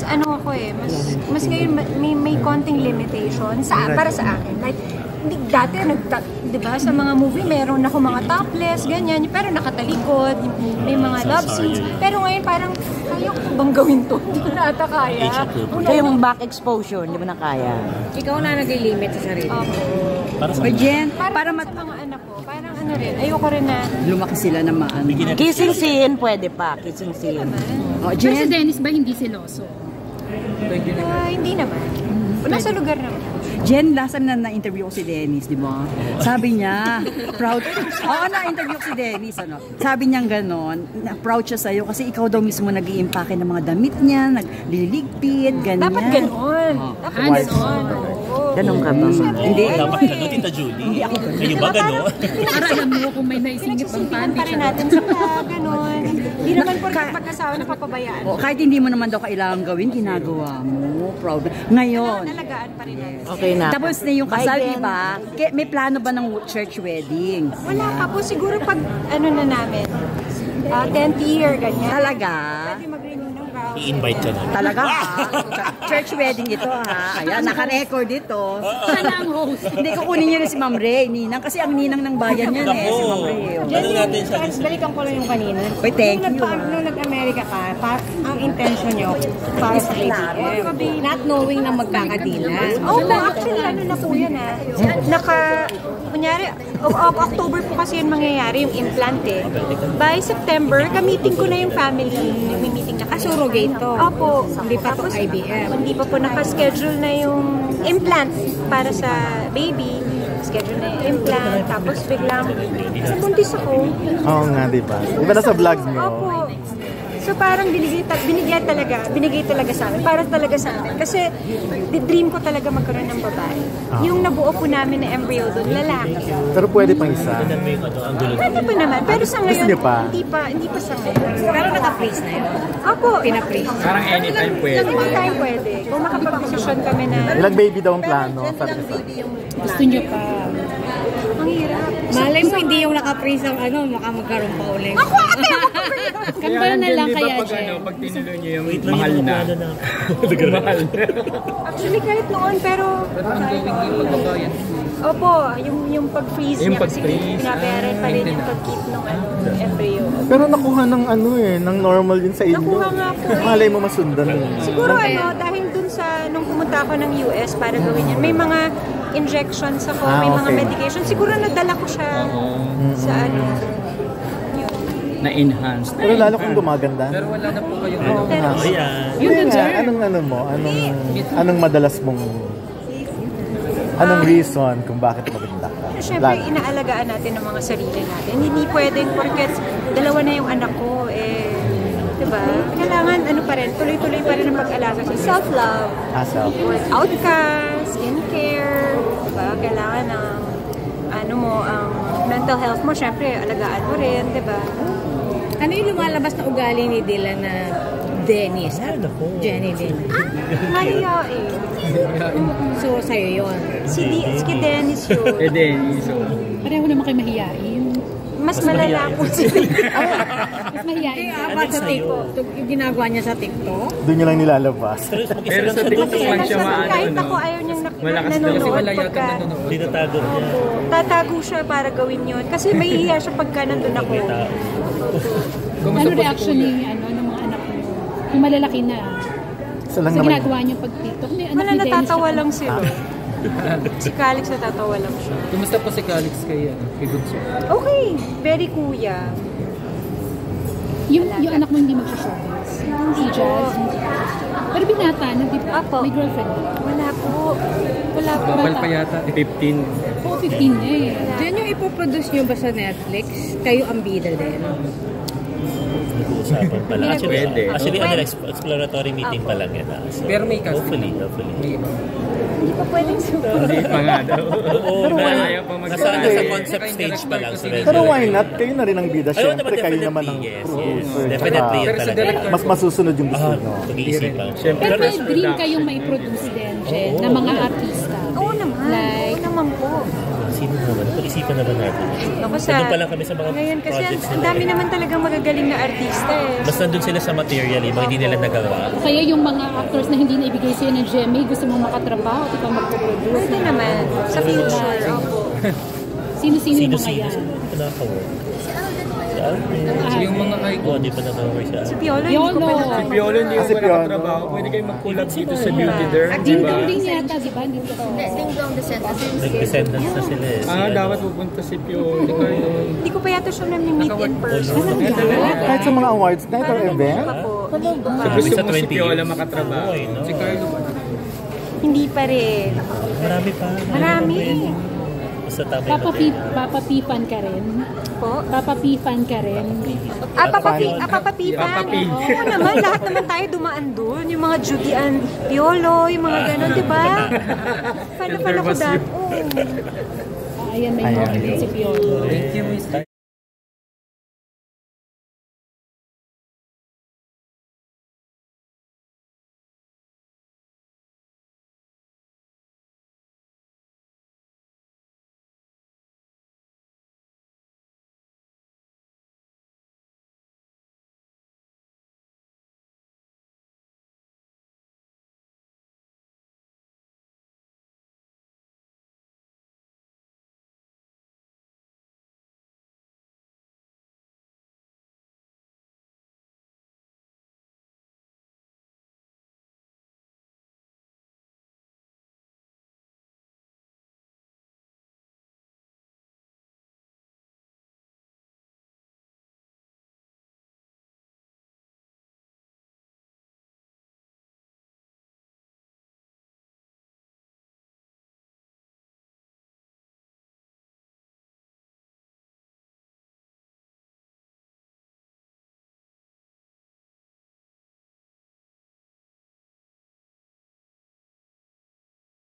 ano ako eh, mas ngayon may konting limitation para sa akin. Like, dati, di ba, sa mga movie, meron ako mga topless, ganyan, pero nakatalikod, may mga love scenes. Pero ngayon parang, kaya ko bang gawin to? Hindi ko na ata kaya. Kaya yung back exposure, hindi mo na kaya. Ikaw na nag-limit sa sarili. O Jen, para sa mga anak ko, parang ano rin, ayoko rin na lumaki sila na maan. Kissing scene, pwede pa. Kissing scene. Pero si Dennis ba hindi seloso? Hindi naman. Nasa lugar naman. Jen, last time na interview ko si Dennis, di ba? Sabi niya, proud. Oo, na-interview ko si Dennis, ano. Sabi niya gano'n, proud siya sa'yo kasi ikaw daw mismo nag-iimpake ng mga damit niya, nagliligpit, ganyan. Dapat gano'n. Dapat gano'n. Ganun ka ba? Hindi. Dapat gano'n, Tita Julie. Hindi ako gano'n. Kayo ba gano'n? Para alam mo kung may naisingit bang panty pa rin natin sila, gano'n. Hindi naman po pagkasawa na papabayaan. Kahit hindi mo naman daw kailangan gawin, ginagawa mo. Proud. Ngayon. Nalagaan pa rin natin. Okay na. Tapos na yung kasal, di ba? May plano ba ng church wedding? Wala pa po. Siguro pag ano na namin, 10th year, ganyan. Talaga? Pwede mag-renew ng vows. I-invite ka na. Talaga? Church wedding ito, ha? Ayan, naka-record ito. Sana ang host. Hindi ko kunin niyo rin si Ma'am Ray, Ninang. Kasi ang ninang ng bayan yan eh, si Ma'am Ray. Ano natin siya? Balikan ko lang yung kanina. Wait, thank you. Nung nag-America ka, ang intention nyo para sa ABM, not knowing na magkakadila. Actually, ano na po yan kunyari, October po kasi yun mangyayari, yung implant eh. By September, ka-meeting ko na yung family. May meeting na kasi. Surrogate to. Opo. Hindi pa to IVF. Hindi pa po nakaschedule na yung implant para sa baby. Schedule na yung implant. Tapos biglang, buntis ako. Oo nga, di ba? Di ba nasa vlog nyo? Opo. So parang binigay talaga sa amin. Para talaga sa amin. Kasi dream ko talaga magkaroon ng babae. Yung nabuo po namin na embryo doon, lalaki. Pero pwede pang isa. Pwede pa naman. Pero sa ngayon, hindi pa sa ngayon. Pero naka-freeze na yun. Opo. Pina-freeze. Parang anytime pwede. Anytime pwede. Kung makapag-desisyon kami na Ilang baby daw ang plano? Gusto nyo pa. ang hirap. Malay mo, hindi yung naka-freeze ang baka magkaroon pa ulit. Ako ate! Kambal na lang kaya, Jen. Pag tinuloy niyo yung mahal na. Mahal na. Actually, kahit noon, pero opo, yung pag-freeze niya kasi pinabayaran pa rin yung pag-keep ng embryo. Pero nakuha ng ng normal din sa inyo. Nakuha nga po. Malay mo masundan. Siguro dahil dun sa, nung pumunta ako ng US para gawin yan, may mga injections ako, may mga medication. Siguro nadala ko siya sa Na-enhance. Pero lalo kung gumaganda. Pero wala na po kayong Anong madalas mong reason kung bakit maganda ka? Siyempre, inaalagaan natin ang mga sarili natin. Hindi pwedeng porket dalawa na yung anak ko, diba? Kailangan, pa rin, tuloy-tuloy pa rin ang pag-alaga sa self-love. Workout ka, skincare, diba? Kailangan ang mental health mo, siyempre, alagaan mo rin, diba? Ano yung lumalabas na ugali ni Dylan na Dennis? Jenny din. Mahiyain. So, sa'yo yun. Si Dennis yun. Dennis. Pareho naman kayo mahiyain. Mas malala po sila. Mas mahiyain. Sa TikTok, yung ginagawa niya sa TikTok. Doon niya lang nilalabas. Pero sa TikTok man siya kahit ako ayaw niyang nanonood pagka tinatago niya. Tatago siya para gawin yun. Kasi mahihiya siya pagka nandun ako. Ano reaction ng mga anak mo? Yung malalaki na. Sa ginagawa niyo pag-TikTok. Wala, natatawa lang sila. Si Calix natatawa lang siya. Kumusta po si Calix kay Gunso? Okay. Very kuya. Yung anak mo hindi mag-showbiz? Hindi Jazz? Pero binata na, di ba? May girlfriend? Wala po. Babal pa yata, 15. Oo, 15 na eh. Diyan yung ipoproduce nyo ba sa Netflix? Kayo ang bida din? Nag-uusapan pala. Actually, exploratory meeting pa lang yan. Pero may casting. Hopefully. Hindi pa pwedeng super. Hindi pa nga daw. Pero ayaw pa nasa concept stage pa lang. Pero why not? Kayo na rin ang bida. Siyempre, kayo naman ang producer. Definitely. Mas masusunod yung gusto nyo. Pag-iisipan. Pero may dream kayong mai-produce din, Jen, na mga artista. Oo naman. Oo naman po. Si Sino naman? Pag-isipan naman natin. Ako Nandun pa lang kami sa mga ngayon kasi projects ang dami naman talagang magagaling na artista eh. Mas nandun sila sa material eh, mga hindi nila nagawa. Kaya yung mga actors na hindi naibigay sa'yo ng GMA, gusto mong makatrabaho at ikaw magpo-produce. Pwede naman. Sa future, opo. Sino-sino yung mga Sino-sino? yan? Sino pa nakaka-work? Si Alvin. Yung mga Oo, hindi pa nakaka-work si Si Alvin. Piolo, hindi ko pa Piolo. nakakita. Piolo, hindi Kasi ko Piolo. nakatrabaho. Pwede kayo mag-collab dito sa Beauty Derm, di ba? Ding-dong din yata, di ba? Ding-dong. Nag-descendants na sila eh. Si, Dapat pupunta si Piolo. Hindi ko pa yata siya nami-meet in person. Kahit sa mga awards night or event, So, gusto Sa mo si 20 Piolo years. makatrabaho. Oo, no? Si Carlo ba? Hindi pa rin. Marami pa. Marami. Basta tama yung Papapifan ka rin. Po? Papapifan ka rin. Papapifan. Papapin. Oo naman, lahat naman tayo dumaan doon. Yung mga Judy and Piolo, yung mga ganon, di ba? Fan ko dati. Ayan, may moment si Piolo. Thank you, Miss.